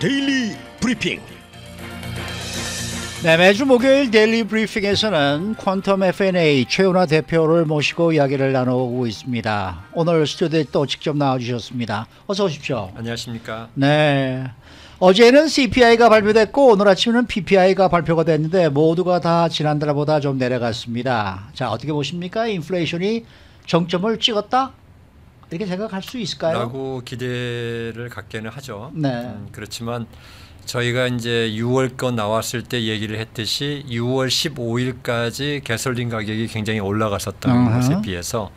데일리 브리핑. 네, 매주 목요일 데일리 브리핑에서는 퀀텀 F&A 최은하 대표를 모시고 이야기를 나누고 있습니다. 오늘 스튜디오에 또 직접 나와주셨습니다. 어서 오십시오. 안녕하십니까. 네, 어제는 CPI가 발표됐고 오늘 아침에는 PPI가 발표가 됐는데 모두가 다 지난달보다 좀 내려갔습니다. 자, 어떻게 보십니까? 인플레이션이 정점을 찍었다? 이렇게 생각할 수 있을까요? 라고 기대를 갖게는 하죠. 네. 그렇지만 저희가 이제 6월 거 나왔을 때 얘기를 했듯이 6월 15일까지 가솔린 가격이 굉장히 올라갔었던 것에 비해서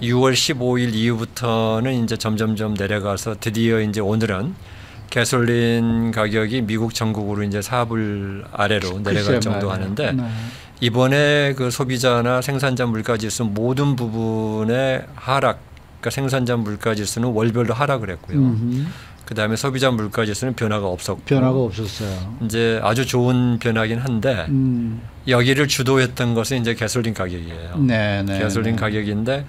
6월 15일 이후부터는 이제 점점점 내려가서 드디어 이제 오늘은 가솔린 가격이 미국 전국으로 이제 4불 아래로 내려갈 정도 하는데 이번에 그 소비자나 생산자 물가지수 모든 부분의 하락, 그러니까 생산자 물가지수는 월별로 하락을 했고요. 그다음에 소비자 물가지수는 변화가 없었고. 변화가 없었어요. 이제 아주 좋은 변화긴 한데 여기를 주도했던 것은 이제 가솔린 가격이에요. 네. 가솔린 가격인데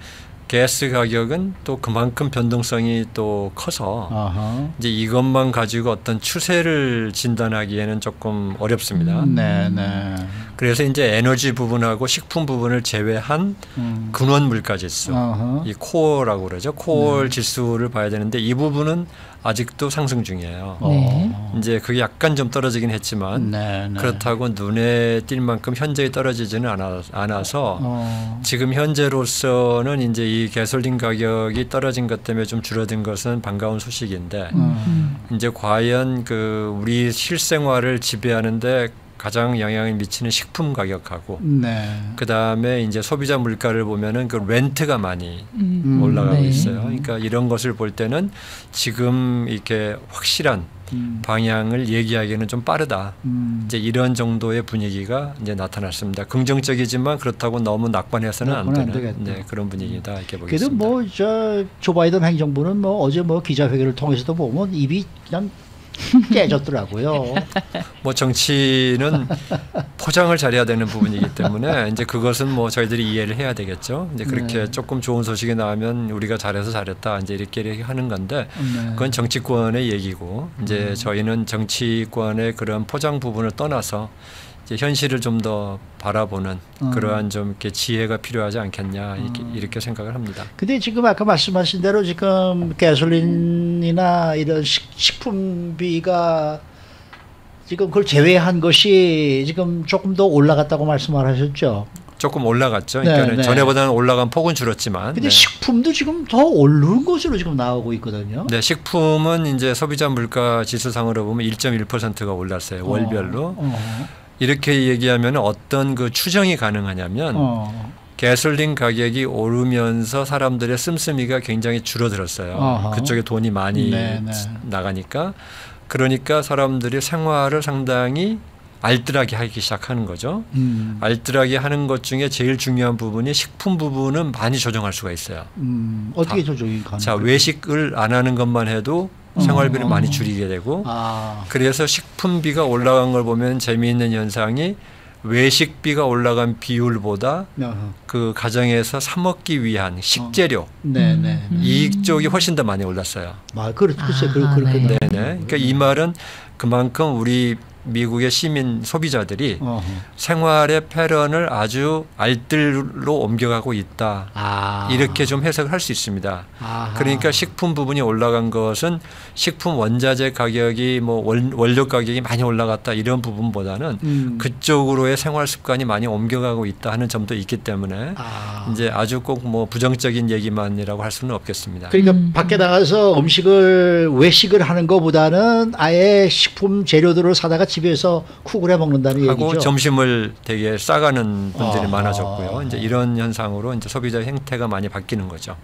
가스 가격은 또 그만큼 변동성이 또 커서 이제 이것만 가지고 어떤 추세를 진단하기에는 조금 어렵습니다. 네. 그래서 이제 에너지 부분하고 식품 부분을 제외한 근원 물가지수, 이 코어라고 그러죠. 코어 지수를 봐야 되는데 이 부분은 아직도 상승 중이에요. 이제 그게 약간 좀 떨어지긴 했지만 그렇다고 눈에 띌 만큼 현저히 떨어지지는 않아서 지금 현재로서는 이제 이 가솔린 가격이 떨어진 것 때문에 좀 줄어든 것은 반가운 소식인데 이제 과연 그 우리 실생활을 지배하는데 가장 영향을 미치는 식품 가격하고 그다음에 이제 소비자 물가를 보면은 그 렌트가 많이 올라가고 있어요. 그러니까 이런 것을 볼 때는 지금 이렇게 확실한 방향을 얘기하기에는 좀 빠르다. 이제 이런 정도의 분위기가 이제 나타났습니다. 긍정적이지만 그렇다고 너무 낙관해서는 안 되는 그런 분위기다 이렇게 보겠습니다. 그래도 뭐 조 바이든 행정부는 뭐 어제 뭐 기자회견을 통해서도 보면 입이 그냥 깨졌더라고요. 뭐 정치는 포장을 잘해야 되는 부분이기 때문에 이제 그것은 뭐 저희들이 이해를 해야 되겠죠. 이제 그렇게 조금 좋은 소식이 나오면 우리가 잘해서 잘했다 이제 이렇게 하는 건데 그건 정치권의 얘기고 이제 저희는 정치권의 그런 포장 부분을 떠나서 이제 현실을 좀 더 바라보는 그러한 좀 이렇게 지혜가 필요하지 않겠냐 이렇게 생각을 합니다. 근데 지금 아까 말씀하신 대로 지금 가솔린이나 이런 식품비가 지금 그걸 제외한 것이 지금 조금 더 올라갔다고 말씀을 하셨죠? 조금 올라갔죠. 그러니까 전에보다는 올라간 폭은 줄었지만. 근데 식품도 지금 더 오른 것으로 지금 나오고 있거든요. 네, 식품은 이제 소비자 물가 지수상으로 보면 1.1%가 올랐어요. 월별로. 이렇게 얘기하면 어떤 그 추정이 가능하냐면 가솔린 가격이 오르면서 사람들의 씀씀이가 굉장히 줄어들었어요. 그쪽에 돈이 많이 나가니까. 그러니까 사람들이 생활을 상당히 알뜰하게 하기 시작하는 거죠. 알뜰하게 하는 것 중에 제일 중요한 부분이 식품 부분은 많이 조정할 수가 있어요. 어떻게 조정이 가능해요? 자, 외식을 안 하는 것만 해도 생활비를 많이 줄이게 되고 그래서 식품비가 올라간 걸 보면 재미있는 현상이 외식비가 올라간 비율보다 그 가정에서 사 먹기 위한 식재료 이쪽이 훨씬 더 많이 올랐어요. 글쎄 그렇겠네요. 그러니까 이 말은 그만큼 우리 미국의 시민 소비자들이 생활의 패런을 아주 알뜰로 옮겨가고 있다. 이렇게 좀 해석을 할 수 있습니다. 그러니까 식품 부분이 올라간 것은 식품 원자재 가격이 뭐 원료 가격이 많이 올라갔다 이런 부분보다는 그쪽으로의 생활 습관이 많이 옮겨가고 있다 하는 점도 있기 때문에 이제 아주 꼭 뭐 부정적인 얘기만이라고 할 수는 없겠습니다. 그러니까 밖에 나가서 음식을 외식을 하는 것보다는 아예 식품 재료들을 사다가 집에서 쿡을 해 먹는다는 하고 얘기죠. 점심을 되게 싸가는 분들이 많아졌고요. 이제 이런 현상으로 이제 소비자 행태가 많이 바뀌는 거죠.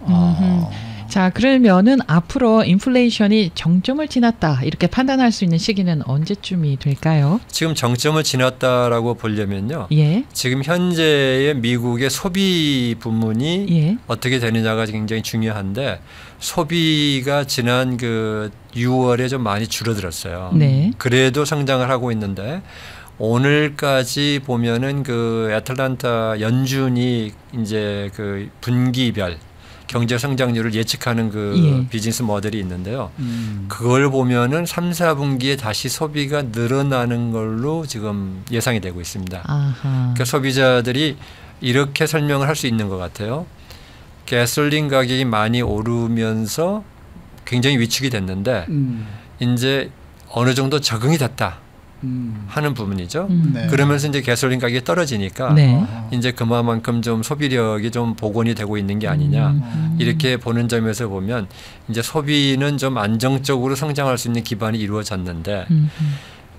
자, 그러면은 앞으로 인플레이션이 정점을 지났다 이렇게 판단할 수 있는 시기는 언제쯤이 될까요? 지금 정점을 지났다라고 보려면요. 지금 현재의 미국의 소비 부문이 어떻게 되느냐가 굉장히 중요한데 소비가 지난 그 6월에 좀 많이 줄어들었어요. 그래도 성장을 하고 있는데 오늘까지 보면은 그 애틀란타 연준이 이제 그 분기별 경제 성장률을 예측하는 그 비즈니스 모델이 있는데요. 그걸 보면은 3, 4분기에 다시 소비가 늘어나는 걸로 지금 예상이 되고 있습니다. 그러니까 소비자들이 이렇게 설명을 할 수 있는 것 같아요. 가솔린 가격이 많이 오르면서 굉장히 위축이 됐는데 이제 어느 정도 적응이 됐다 하는 부분이죠. 네. 그러면서 이제 가솔린 가격이 떨어지니까 네. 이제 그만큼 좀 소비력이 좀 복원이 되고 있는 게 아니냐 이렇게 보는 점에서 보면 이제 소비는 좀 안정적으로 성장할 수 있는 기반이 이루어졌는데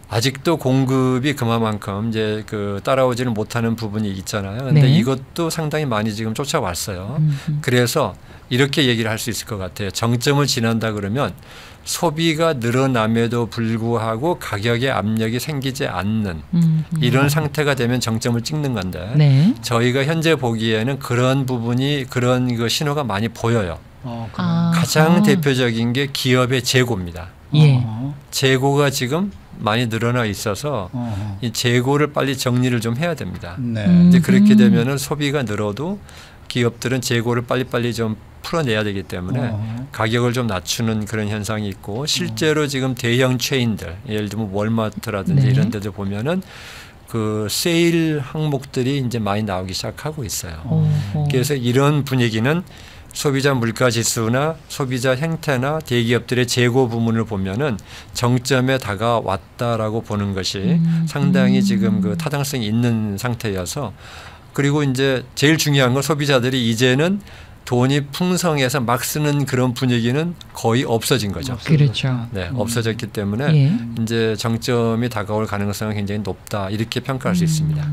아직도 공급이 그만큼 이제 그 따라오지는 못하는 부분이 있잖아요. 근데 네. 이것도 상당히 많이 지금 쫓아왔어요. 그래서 이렇게 얘기를 할 수 있을 것 같아요. 정점을 지난다 그러면 소비가 늘어남에도 불구하고 가격의 압력이 생기지 않는 이런 상태가 되면 정점을 찍는 건데 네. 저희가 현재 보기에는 그런 부분이 그런 그 신호가 많이 보여요. 가장 대표적인 게 기업의 재고입니다. 예. 재고가 지금 많이 늘어나 있어서 이 재고를 빨리 정리를 좀 해야 됩니다. 네. 이제 그렇게 되면은 소비가 늘어도 기업들은 재고를 빨리빨리 좀 풀어내야 되기 때문에 가격을 좀 낮추는 그런 현상이 있고 실제로 지금 대형 체인들 예를 들면 월마트라든지 네. 이런 데도 보면은 그 세일 항목들이 이제 많이 나오기 시작하고 있어요. 그래서 이런 분위기는 소비자 물가 지수나 소비자 행태나 대기업들의 재고 부문을 보면은 정점에 다가왔다라고 보는 것이 상당히 지금 그 타당성이 있는 상태여서 그리고 이제 제일 중요한 건 소비자들이 이제는 돈이 풍성해서 막 쓰는 그런 분위기는 거의 없어진 거죠. 그렇죠. 네, 없어졌기 때문에 예. 이제 정점이 다가올 가능성은 굉장히 높다 이렇게 평가할 수 있습니다.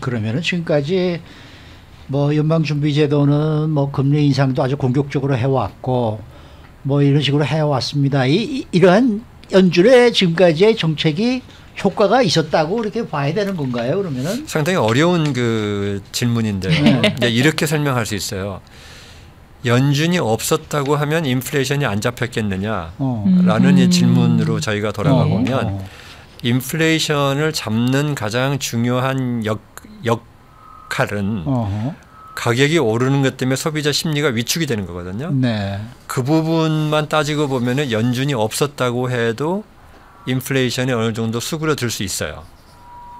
그러면은 지금까지 뭐 연방준비제도는 뭐 금리 인상도 아주 공격적으로 해왔고 뭐 이런 식으로 해왔습니다. 이러한 연준의 지금까지의 정책이 효과가 있었다고 이렇게 봐야 되는 건가요? 그러면은 상당히 어려운 그 질문인데요. 이제 이렇게 설명할 수 있어요. 연준이 없었다고 하면 인플레이션이 안 잡혔겠느냐라는 이 질문으로 저희가 돌아가 보면 인플레이션을 잡는 가장 중요한 역할은 가격이 오르는 것 때문에 소비자 심리가 위축이 되는 거거든요. 네. 그 부분만 따지고 보면은 연준이 없었다고 해도 인플레이션이 어느 정도 수그러들 수 있어요.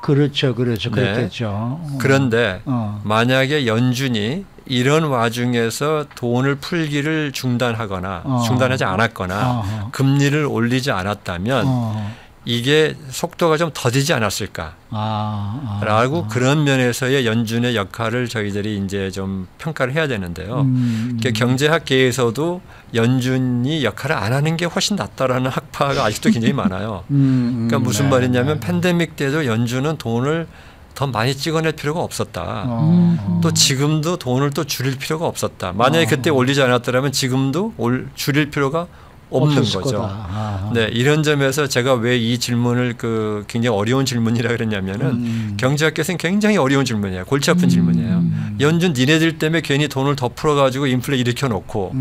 그렇죠, 그렇죠, 네. 그렇겠죠. 그런데 만약에 연준이 이런 와중에서 돈을 풀기를 중단하거나 중단하지 않았거나 금리를 올리지 않았다면 이게 속도가 좀 더디지 않았을까라고 그런 면에서의 연준의 역할을 저희들이 이제 좀 평가를 해야 되는데요. 그러니까 경제학계에서도 연준이 역할을 안 하는 게 훨씬 낫다라는 학파가 아직도 굉장히 많아요. 그러니까 무슨 말이냐면 팬데믹 때도 연준은 돈을 더 많이 찍어낼 필요가 없었다. 또 지금도 돈을 또 줄일 필요가 없었다. 만약에 그때 올리지 않았더라면 지금도 줄일 필요가 없는 거죠. 네, 이런 점에서 제가 왜 이 질문을 그 굉장히 어려운 질문이라 그랬냐면은 경제학계에서는 굉장히 어려운 질문이에요. 골치 아픈 질문이에요. 연준 니네들 때문에 괜히 돈을 더 풀어가지고 인플레 일으켜 놓고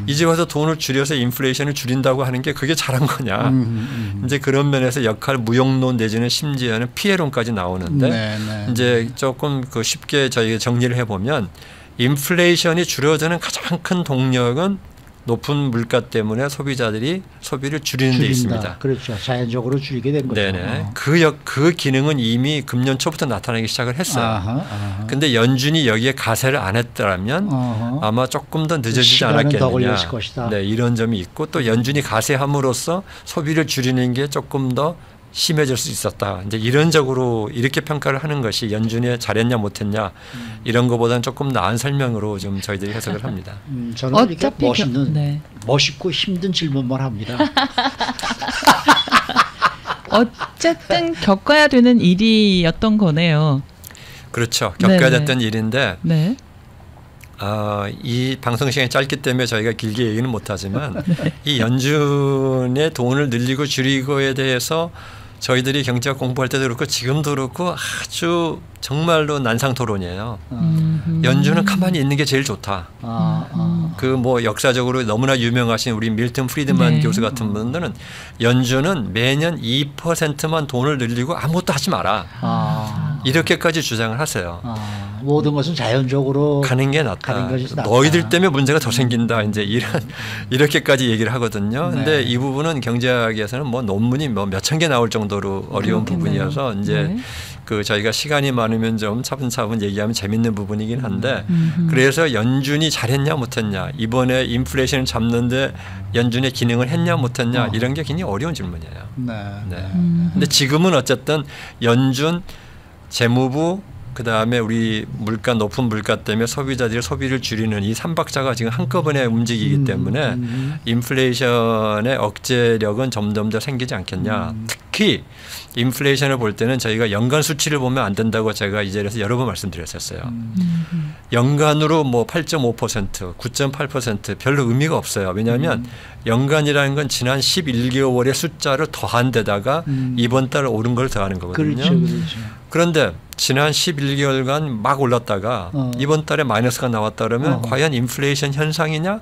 이제 와서 돈을 줄여서 인플레이션을 줄인다고 하는 게 그게 잘한 거냐. 이제 그런 면에서 역할 무용론 내지는 심지어는 피해론까지 나오는데 이제 조금 그 쉽게 저희가 정리를 해보면 인플레이션이 줄어드는 가장 큰 동력은 높은 물가 때문에 소비자들이 소비를 줄이는 데 있습니다. 그렇죠. 자연적으로 줄이게 된 거죠. 네네. 그 기능은 이미 금년 초부터 나타나기 시작을 했어요. 그런데 연준이 여기에 가세를 안 했더라면 아마 조금 더 늦어지지 않았겠느냐. 네, 이런 점이 있고 또 연준이 가세함으로써 소비를 줄이는 게 조금 더 심해질 수 있었다. 이제 이론적으로 이렇게 평가를 하는 것이 연준이 잘했냐 못했냐 이런 것보다는 조금 나은 설명으로 좀 저희들이 해석을 합니다. 저는 이렇게 멋있고 힘든 질문만 합니다. 어쨌든 겪어야 되는 일이었던 거네요. 그렇죠. 겪어야 됐던 일인데 네. 이 방송 시간이 짧기 때문에 저희가 길게 얘기는 못하지만 이 연준의 돈을 늘리고 줄이고에 대해서 저희들이 경제학 공부할 때도 그렇고 지금도 그렇고 아주 정말로 난상토론이에요. 연준은 가만히 있는 게 제일 좋다. 그 뭐 역사적으로 너무나 유명하신 우리 밀턴 프리드만 교수 같은 분들은 연준은 매년 2%만 돈을 늘리고 아무것도 하지 마라. 이렇게까지 주장을 하세요. 모든 것은 자연적으로 가는 게 낫다. 너희들 때문에 문제가 더 생긴다. 이제 이렇게까지 얘기를 하거든요. 근데 이 부분은 경제학에서는 뭐 논문이 뭐 몇천 개 나올 정도로 어려운 부분이어서 이제 그 저희가 시간이 많으면 좀 차분차분 얘기하면 재밌는 부분이긴 한데 그래서 연준이 잘했냐 못했냐 이번에 인플레이션을 잡는데 연준의 기능을 했냐 못했냐 이런 게 굉장히 어려운 질문이에요. 네. 근데 지금은 어쨌든 연준 재무부 그다음에 우리 높은 물가 때문에 소비자들이 소비를 줄이는 이 삼박자가 지금 한꺼번에 움직이기 때문에 인플레이션의 억제력은 점점 더 생기지 않겠냐. 특히 인플레이션을 볼 때는 저희가 연간 수치를 보면 안 된다고 제가 이 자리에서 여러 번 말씀드렸었어요. 연간으로 뭐 8.5%, 9.8% 별로 의미가 없어요. 왜냐하면 연간이라는 건 지난 11개월의 숫자를 더한 데다가 이번 달 오른 걸 더하는 거거든요. 그렇죠. 그런데 지난 11개월간 막 올랐다가 이번 달에 마이너스가 나왔다 그러면 과연 인플레이션 현상이냐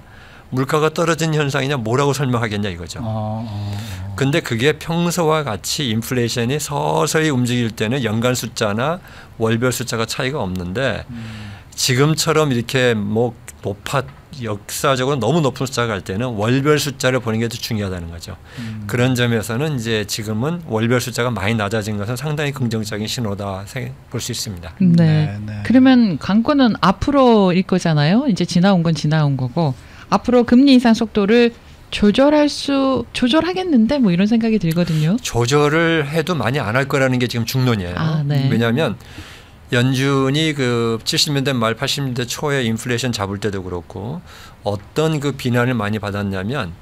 물가가 떨어진 현상이냐 뭐라고 설명하겠냐 이거죠. 근데 그게 평소와 같이 인플레이션이 서서히 움직일 때는 연간 숫자나 월별 숫자가 차이가 없는데 지금처럼 이렇게 뭐 역사적으로 너무 높은 숫자가 갈 때는 월별 숫자를 보는 게 더 중요하다는 거죠. 그런 점에서는 이제 지금은 월별 숫자가 많이 낮아진 것은 상당히 긍정적인 신호다 볼 수 있습니다. 네. 그러면 관건은 앞으로일 거잖아요. 이제 지나온 건 지나온 거고 앞으로 금리 인상 속도를 조절하겠는데 뭐 이런 생각이 들거든요. 조절을 해도 많이 안 할 거라는 게 지금 중론이에요. 왜냐하면 연준이 그 70년대 말 80년대 초에 인플레이션 잡을 때도 그렇고 어떤 그 비난을 많이 받았냐면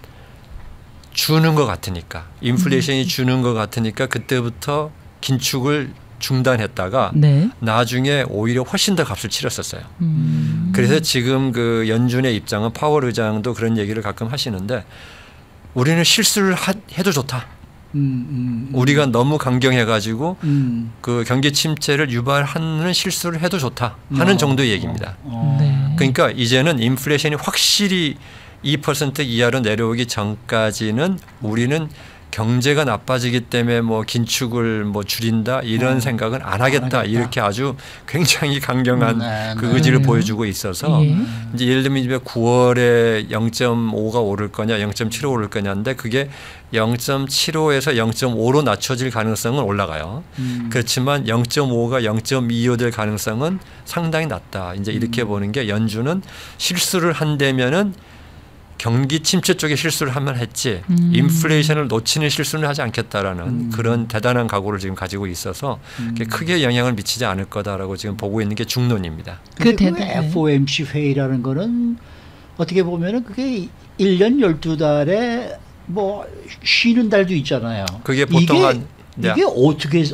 주는 것 같으니까 인플레이션이 주는 것 같으니까 그때부터 긴축을 중단했다가 나중에 오히려 훨씬 더 값을 치렀었어요. 그래서 지금 그 연준의 입장은 파월 의장도 그런 얘기를 가끔 하시는데 우리는 실수를 해도 좋다. 우리가 너무 강경해가지고 그 경기 침체를 유발하는 실수를 해도 좋다 하는 정도의 얘기입니다. 그러니까 이제는 인플레이션이 확실히 2% 이하로 내려오기 전까지는 우리는 경제가 나빠지기 때문에 뭐 긴축을 뭐 줄인다 이런 생각은 안 하겠다 이렇게 아주 굉장히 강경한 그 의지를 보여주고 있어서 이제 예를 들면 이제 9월에 0.5가 오를 거냐 0.75 오를 거냐인데 그게 0.75에서 0.5로 낮춰질 가능성은 올라가요. 그렇지만 0.5가 0.25 될 가능성은 상당히 낮다. 이제 이렇게 보는 게 연준은 실수를 한다면은 경기 침체 쪽에 실수를 하면 했지 인플레이션을 놓치는 실수는 하지 않겠다라는 그런 대단한 각오를 지금 가지고 있어서 크게 영향을 미치지 않을 거다라고 지금 보고 있는 게 중론입니다. 그 FOMC 회의라는 거는 어떻게 보면은 그게 1년 12달에 뭐 쉬는 달도 있잖아요. 그게 보통 이게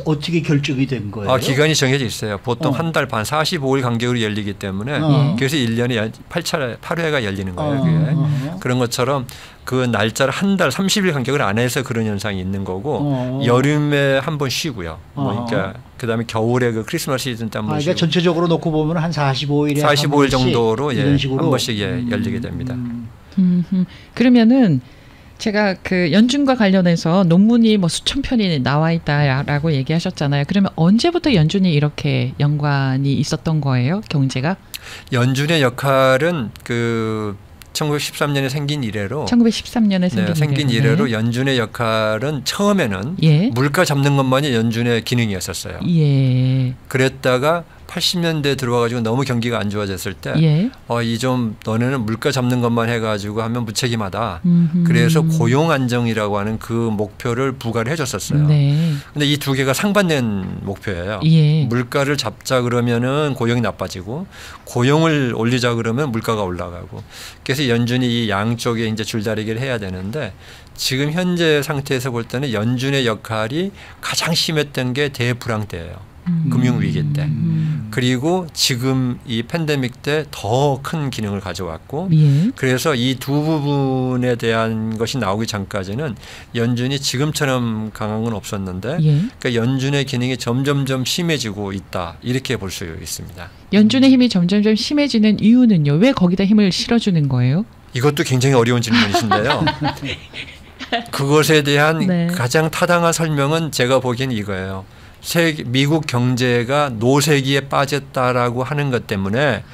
어떻게 결정이 된 거예요? 기간이 정해져 있어요. 보통 한 달 반 45일 간격으로 열리기 때문에 그래서 1년에 8회가 열리는 거예요. 그게. 그런 것처럼 그 날짜를 한 달 30일 간격을 안 해서 그런 현상이 있는 거고 여름에 한 번 쉬고요. 그러니까 그다음에 겨울에 그 크리스마스 시즌 때 한 번 쉬고. 그러니까 전체적으로 놓고 보면 한 45일에 45일 정도로 한 번씩 열리게 됩니다. 그러면은 제가 그 연준과 관련해서 논문이 뭐 수천 편이 나와 있다라고 얘기하셨잖아요. 그러면 언제부터 연준이 이렇게 연관이 있었던 거예요? 경제가? 연준의 역할은 그 1913년에 생긴 이래로 1913년에 생긴 이래로 연준의 역할은 처음에는 물가 잡는 것만이 연준의 기능이었었어요. 그랬다가 80년대 들어와가지고 너무 경기가 안 좋아졌을 때 이 좀 너네는 물가 잡는 것만 해가지고 하면 무책임하다. 그래서 고용 안정이라고 하는 그 목표를 부과를 해줬었어요. 근데 이 두 개가 상반된 목표예요. 물가를 잡자 그러면은 고용이 나빠지고 고용을 올리자 그러면 물가가 올라가고. 그래서 연준이 이 양쪽에 이제 줄다리기를 해야 되는데 지금 현재 상태에서 볼 때는 연준의 역할이 가장 심했던 게 대불황 때예요. 금융위기 때. 그리고 지금 이 팬데믹 때 더 큰 기능을 가져왔고 그래서 이 두 부분에 대한 것이 나오기 전까지는 연준이 지금처럼 강한 건 없었는데 그러니까 연준의 기능이 점점점 심해지고 있다. 이렇게 볼 수 있습니다. 연준의 힘이 점점점 심해지는 이유는요? 왜 거기다 힘을 실어주는 거예요? 이것도 굉장히 어려운 질문이신데요. 그것에 대한 가장 타당한 설명은 제가 보기엔 이거예요. 미국 경제가 노세기에 빠졌다라고 하는 것 때문에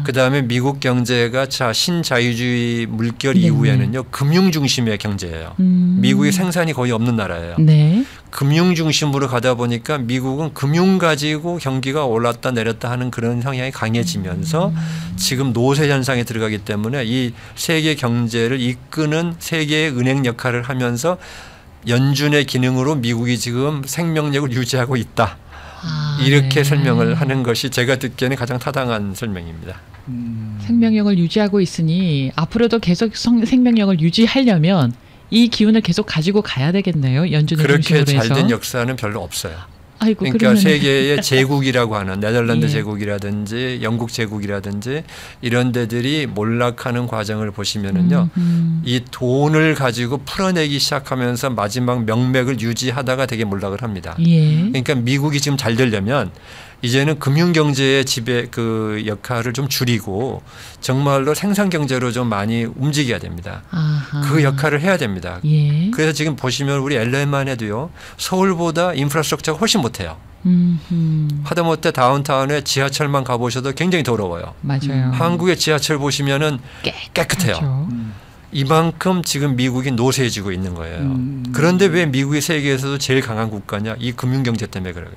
그다음에 미국 경제가 신자유주의 물결 이후에는요 금융 중심의 경제예요. 미국이 생산이 거의 없는 나라예요. 네. 금융 중심으로 가다 보니까 미국은 금융 가지고 경기가 올랐다 내렸다 하는 그런 성향이 강해지면서 지금 노세 현상에 들어가기 때문에 이 세계 경제를 이끄는 세계의 은행 역할을 하면서 연준의 기능으로 미국이 지금 생명력을 유지하고 있다. 이렇게 네. 설명을 하는 것이 제가 듣기에는 가장 타당한 설명입니다. 생명력을 유지하고 있으니 앞으로도 계속 생명력을 유지하려면 이 기운을 계속 가지고 가야 되겠네요. 연준을 그렇게 중심으로 해서. 잘된 역사는 별로 없어요. 아이고, 그러니까 그러면은. 세계의 제국이라고 하는 네덜란드 예. 제국이라든지 영국 제국이라든지 이런 데들이 몰락하는 과정을 보시면은요. 이 돈을 가지고 풀어내기 시작하면서 마지막 명맥을 유지하다가 되게 몰락을 합니다. 예. 그러니까 미국이 지금 잘 되려면 이제는 금융경제의 지배 그 역할을 좀 줄이고 정말로 생산경제로 좀 많이 움직여야 됩니다. 아하. 그 역할을 해야 됩니다. 예. 그래서 지금 보시면 우리 LA만 해도요. 서울보다 인프라스트럭처가 훨씬 못해요. 하다못해 다운타운에 지하철만 가보셔도 굉장히 더러워요. 맞아요. 한국의 지하철 보시면은 깨끗해요. 그렇죠. 이만큼 지금 미국이 노쇠해지고 있는 거예요. 그런데 왜 미국이 세계에서도 제일 강한 국가냐? 이 금융경제 때문에 그래요.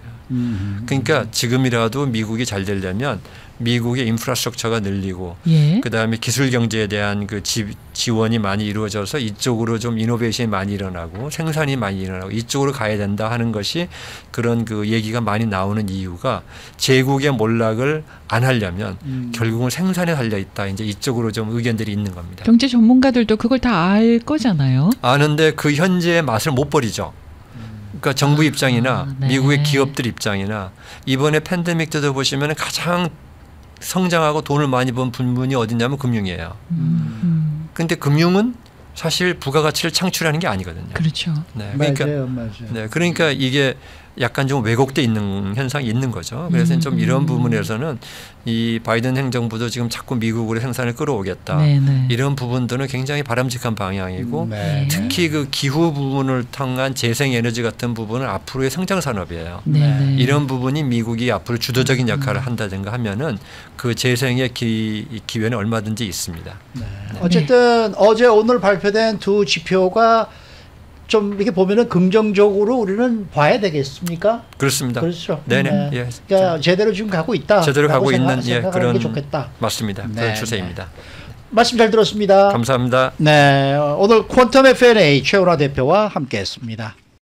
그러니까 지금이라도 미국이 잘 되려면 미국의 인프라스트럭처가 늘리고 예. 그다음에 기술 경제에 대한 그 지원이 많이 이루어져서 이쪽으로 좀 이노베이션이 많이 일어나고 생산이 많이 일어나고 이쪽으로 가야 된다 하는 것이 그런 그 얘기가 많이 나오는 이유가 제국의 몰락을 안 하려면 결국은 생산에 달려 있다. 이제 이쪽으로 좀 의견들이 있는 겁니다. 경제 전문가들도 그걸 다 알 거잖아요. 아는데 그 현재의 맛을 못 버리죠. 그러니까 정부 입장이나 네. 미국의 기업들 입장이나 이번에 팬데믹 때도 보시면 가장 성장하고 돈을 많이 번 부분이 어디냐면 금융이에요. 그런데 금융은 사실 부가가치를 창출하는 게 아니거든요. 그렇죠. 네, 그러니까, 맞아요. 네, 그러니까 이게 약간 좀 왜곡돼 있는 현상이 있는 거죠. 그래서 좀 이런 부분에서는 이 바이든 행정부도 지금 자꾸 미국으로 생산을 끌어오겠다. 네네. 이런 부분들은 굉장히 바람직한 방향이고 네. 특히 그 기후 부분을 통한 재생에너지 같은 부분은 앞으로의 성장 산업이에요. 네네. 이런 부분이 미국이 앞으로 주도적인 역할을 한다든가 하면은 그 재생의 기회는 얼마든지 있습니다. 네. 어쨌든 어제 오늘 발표된 두 지표가 좀 이렇게 보면은 긍정적으로 우리는 봐야 되겠습니까? 그렇습니다. 그렇죠. 네네. 네. 예. 그러니까 제대로 지금 가고 있다. 제대로 가고 있는 그런 그런 게 좋겠다. 맞습니다. 네, 그런 추세입니다. 말씀 잘 들었습니다. 감사합니다. 네, 오늘 퀀텀 F&A 최은하 대표와 함께했습니다.